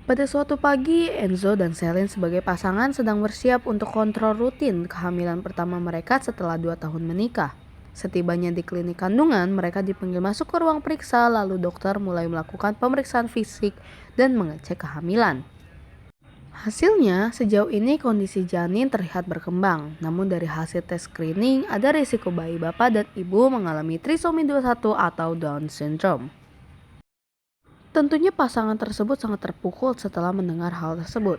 Pada suatu pagi, Enzo dan Celine sebagai pasangan sedang bersiap untuk kontrol rutin kehamilan pertama mereka setelah 2 tahun menikah. Setibanya di klinik kandungan, mereka dipanggil masuk ke ruang periksa, lalu dokter mulai melakukan pemeriksaan fisik dan mengecek kehamilan. Hasilnya, sejauh ini kondisi janin terlihat berkembang, namun dari hasil tes screening ada risiko bayi bapak dan ibu mengalami trisomi 21 atau Down syndrome. Tentunya pasangan tersebut sangat terpukul setelah mendengar hal tersebut.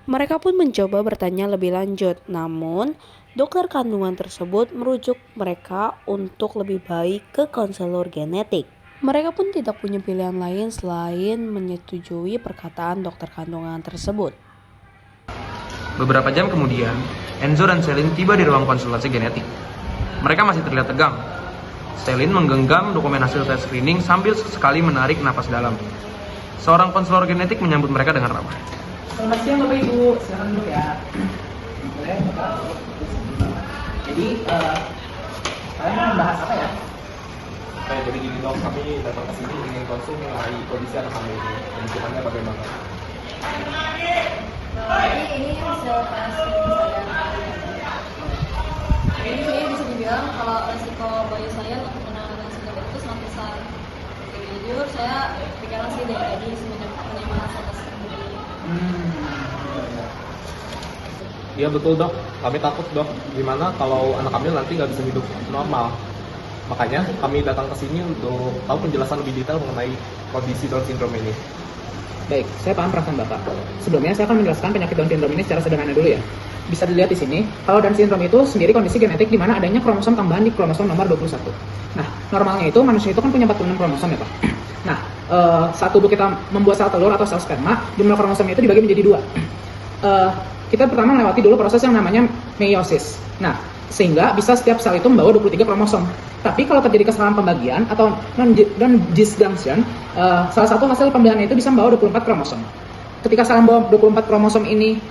Mereka pun mencoba bertanya lebih lanjut, namun dokter kandungan tersebut merujuk mereka untuk lebih baik ke konselor genetik. Mereka pun tidak punya pilihan lain selain menyetujui perkataan dokter kandungan tersebut. Beberapa jam kemudian, Enzo dan Celine tiba di ruang konsultasi genetik. Mereka masih terlihat tegang. Celine menggenggam dokumen hasil tes screening sambil sesekali menarik napas dalam. Seorang konselor genetik menyambut mereka dengan ramah. Selamat siang Bapak Ibu, silakan duduk ya. Boleh, Bapak? Jadi, kalian mau membahas apa ya? Jadi gini dok, kami datang ke sini ingin konsul mengenai kondisi anak kami ini. Kemungkinannya bagaimana? Jadi ini hasil tes saya. Jadi saya bisa dibilang kalau resiko bayi saya untuk menangani resiko itu sangat besar. Jadi jujur saya pikiran sih dari tadi semenjak menerima hasil tes ini. Iya betul dok, kami takut dok, gimana kalau anak kami nanti nggak bisa hidup normal. Makanya kami datang ke sini untuk tahu penjelasan lebih detail mengenai kondisi Down syndrome ini. Baik, saya paham perasaan Bapak. Sebelumnya saya akan menjelaskan penyakit Down syndrome ini secara sederhana dulu ya. Bisa dilihat di sini, kalau Down syndrome itu sendiri kondisi genetik di mana adanya kromosom tambahan di kromosom nomor 21. Nah, normalnya itu manusia itu kan punya 46 kromosom ya Pak. Nah, saat tubuh kita membuat sel telur atau sel sperma, jumlah kromosomnya itu dibagi menjadi 2. Kita pertama melewati dulu proses yang namanya meiosis. Nah, sehingga bisa setiap sel itu membawa 23 kromosom. Tapi kalau terjadi kesalahan pembagian atau non-disjunction, salah satu hasil pembelahan itu bisa membawa 24 kromosom. Ketika sel yang membawa 24 kromosom ini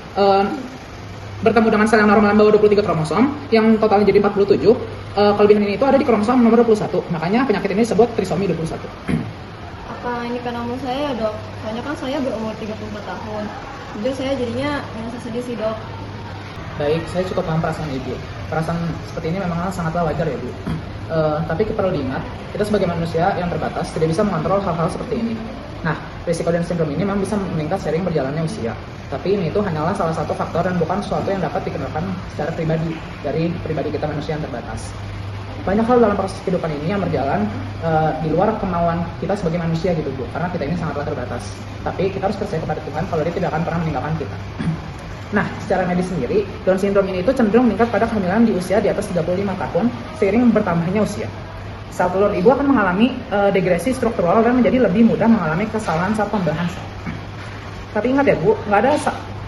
bertemu dengan sel yang normal yang membawa 23 kromosom, yang totalnya jadi 47, kelebihan ini itu ada di kromosom nomor 21. Makanya penyakit ini disebut trisomi 21. Apa ini karena umur saya ya dok? Soalnya kan saya berumur 34 tahun. Jujur saya jadinya merasa sedih sih dok. Baik, saya cukup paham perasaan Ibu. Perasaan seperti ini memang sangatlah wajar ya Bu. Tapi perlu diingat, kita sebagai manusia yang terbatas tidak bisa mengontrol hal-hal seperti ini. Nah, risiko Down syndrome ini memang bisa meningkat seiring berjalannya usia. Tapi ini itu hanyalah salah satu faktor dan bukan sesuatu yang dapat dikendalikan secara pribadi dari pribadi kita manusia yang terbatas. Banyak hal dalam proses kehidupan ini yang berjalan di luar kemauan kita sebagai manusia gitu Bu, karena kita ini sangatlah terbatas. Tapi kita harus percaya kepada Tuhan kalau Dia tidak akan pernah meninggalkan kita. Nah, secara medis sendiri, Down syndrome ini itu cenderung meningkat pada kehamilan di usia di atas 35 tahun seiring bertambahnya usia. Sel telur ibu akan mengalami degresi struktural dan menjadi lebih mudah mengalami kesalahan saat pembuahan sel. Tapi ingat ya Bu, nggak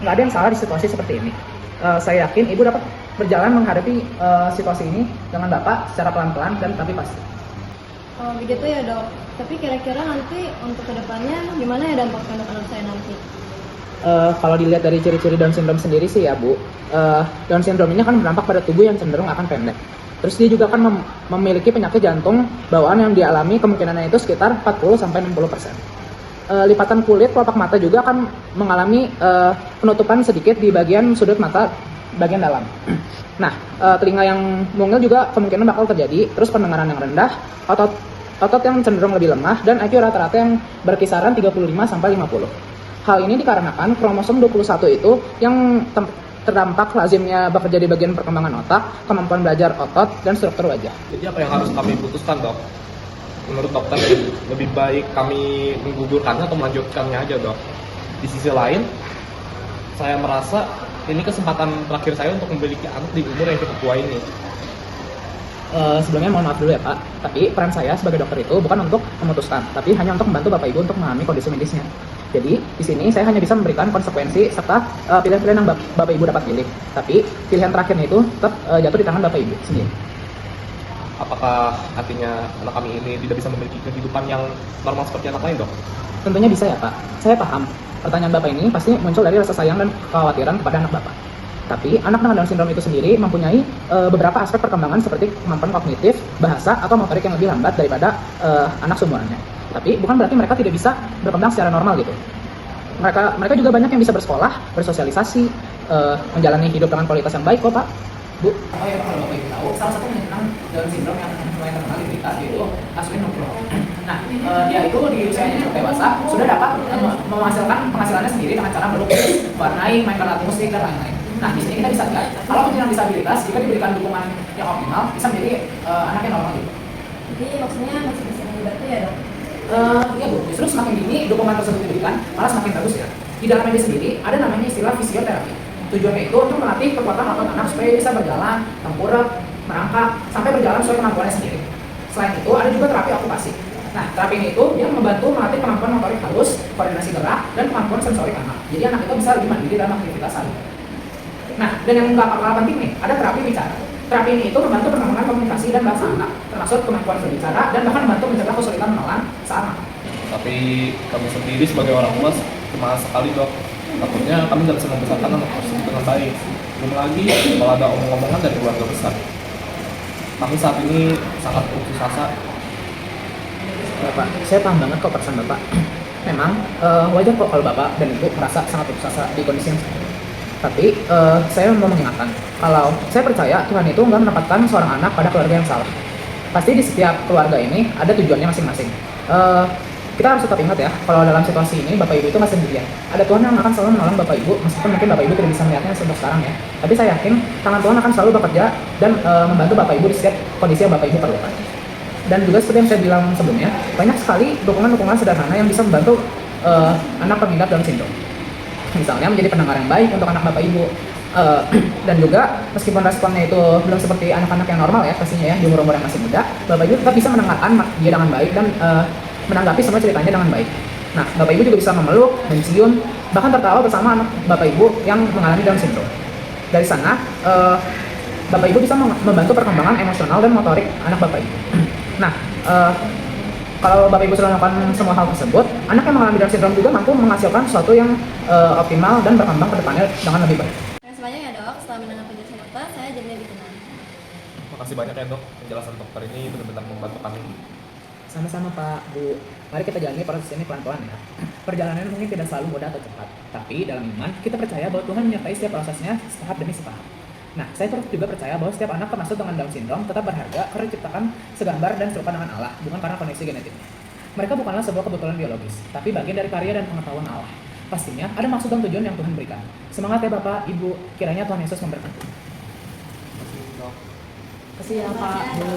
ada yang salah di situasi seperti ini. Saya yakin ibu dapat berjalan menghadapi situasi ini dengan Bapak secara pelan-pelan dan tapi pasti. Oh begitu ya dok. Tapi kira-kira nanti untuk kedepannya gimana ya dampak untuk anak saya nanti? Kalau dilihat dari ciri-ciri Down syndrome sendiri sih ya Bu, Down syndrome ini kan berdampak pada tubuh yang cenderung akan pendek. Terus dia juga akan memiliki penyakit jantung bawaan yang dialami kemungkinannya itu sekitar 40-60%. Lipatan kulit kelopak mata juga akan mengalami penutupan sedikit di bagian sudut mata bagian dalam. Nah, telinga yang mungil juga kemungkinan bakal terjadi. Terus pendengaran yang rendah, otot yang cenderung lebih lemah, dan IQ rata-rata yang berkisaran 35-50. Hal ini dikarenakan kromosom 21 itu yang terdampak lazimnya bekerja di bagian perkembangan otak, kemampuan belajar otot, dan struktur wajah. Jadi apa yang harus kami putuskan dok? Menurut dokter lebih baik kami menggugurkannya atau melanjutkannya aja dok. Di sisi lain, saya merasa ini kesempatan terakhir saya untuk memiliki anak di umur yang cukup tua ini. Sebelumnya mohon maaf dulu ya Pak, tapi peran saya sebagai dokter itu bukan untuk memutuskan, tapi hanya untuk membantu Bapak Ibu untuk memahami kondisi medisnya. Jadi di sini saya hanya bisa memberikan konsekuensi serta pilihan-pilihan yang Bapak Ibu dapat pilih. Tapi pilihan terakhirnya itu tetap jatuh di tangan Bapak Ibu sendiri. Apakah artinya anak kami ini tidak bisa memiliki kehidupan yang normal seperti anak lain dok? Tentunya bisa ya Pak, saya paham. Pertanyaan Bapak ini pasti muncul dari rasa sayang dan kekhawatiran kepada anak Bapak. Tapi anak dengan Down syndrome itu sendiri mempunyai beberapa aspek perkembangan seperti kemampuan kognitif, bahasa, atau motorik yang lebih lambat daripada anak seumurannya. Tapi bukan berarti mereka tidak bisa berkembang secara normal gitu. mereka juga banyak yang bisa bersekolah, bersosialisasi, menjalani hidup dengan kualitas yang baik kok Pak. Bu. Oh ya, kalau Bapak Ibu tahu, salah satu penyakit Down syndrome yang mulai terkenal di berita yaitu Aswin Nugroho. Nah, dia itu di usianya yang dewasa sudah dapat menghasilkan penghasilannya sendiri dengan cara melukis, warnai, mainkan alat musik dan lain-lain. Nah, di sini kita bisa lihat kalau penyandang disabilitas jika diberikan dukungan yang optimal bisa menjadi anak yang normal gitu. Jadi maksudnya masih bisa dibantu ya dok? Iya Bu, justru semakin dini dukungan tersebut diberikan malah semakin bagus ya. Di dalam medis sendiri ada namanya istilah fisioterapi. Tujuannya itu untuk melatih kekuatan otot anak supaya bisa berjalan, tengkurap, merangkak, sampai berjalan sesuai kemampuannya sendiri. Selain itu, ada juga terapi okupasi. Nah, terapi ini itu dia membantu melatih kemampuan motorik halus, koordinasi gerak, dan kemampuan sensorik anak. Jadi anak itu bisa lebih mandiri dalam aktivitas sehari. Nah, dan yang nggak kalah penting nih, ada terapi bicara. Terapi ini itu membantu perkembangan komunikasi dan bahasa anak, termasuk kemampuan berbicara dan bahkan membantu mencegah kesulitan menelan saat makan. Tapi kami sendiri sebagai orang tua cemas sekali dok. Takutnya kami nggak bisa membesarkan anak tersebut dengan baik. Belum lagi kalau ada omong-omongan dari keluarga besar. Kami saat ini sangat putus asa. Bapak, saya paham banget kok perasaan Bapak. Memang wajar kok kalau Bapak dan Ibu merasa sangat putus asa di kondisi yang seperti ini. Tapi saya mau mengingatkan, kalau saya percaya Tuhan itu nggak menempatkan seorang anak pada keluarga yang salah. Pasti di setiap keluarga ini ada tujuannya masing-masing. Kita harus tetap ingat ya, kalau dalam situasi ini Bapak Ibu itu nggak sendirian. Ada Tuhan yang akan selalu menolong Bapak Ibu, meskipun mungkin Bapak Ibu tidak bisa melihatnya sebelum sekarang ya. Tapi saya yakin tangan Tuhan akan selalu bekerja dan membantu Bapak Ibu di setiap kondisi yang Bapak Ibu perlukan. Dan juga seperti yang saya bilang sebelumnya, banyak sekali dukungan-dukungan sederhana yang bisa membantu anak pengidap Down syndrome. Misalnya menjadi pendengar yang baik untuk anak Bapak Ibu. Dan juga meskipun responnya itu belum seperti anak-anak yang normal ya pastinya ya, di umur-umur yang masih muda, Bapak Ibu tetap bisa mendengarkan dia dengan baik dan menanggapi semua ceritanya dengan baik. Nah, Bapak Ibu juga bisa memeluk, mencium, bahkan tertawa bersama anak Bapak Ibu yang mengalami Down syndrome. Dari sana, Bapak Ibu bisa membantu perkembangan emosional dan motorik anak Bapak Ibu. Nah, kalau Bapak Ibu sudah melakukan semua hal tersebut, anak yang mengalami Down syndrome juga mampu menghasilkan sesuatu yang optimal dan berkembang ke depannya dengan lebih baik. Terima kasih banyak ya dok, setelah mendengar penjelasan dokter, saya jadi lebih tenang. Makasih banyak ya dok, penjelasan dokter ini benar-benar membantu kami. Sama-sama Pak, Bu. Mari kita jalani proses ini pelan-pelan ya. Perjalanan mungkin tidak selalu mudah atau cepat, tapi dalam iman kita percaya bahwa Tuhan menyertai setiap prosesnya tahap demi tahap. Nah, saya terus juga percaya bahwa setiap anak termasuk dengan Down syndrome tetap berharga karena diciptakan segambar dan serupa dengan Allah, bukan karena koneksi genetiknya. Mereka bukanlah sebuah kebetulan biologis, tapi bagian dari karya dan pengetahuan Allah. Pastinya ada maksud dan tujuan yang Tuhan berikan. Semangat ya Bapak, Ibu. Kiranya Tuhan Yesus memberkati. Makasih dok. Kasih ya Pak, Bu.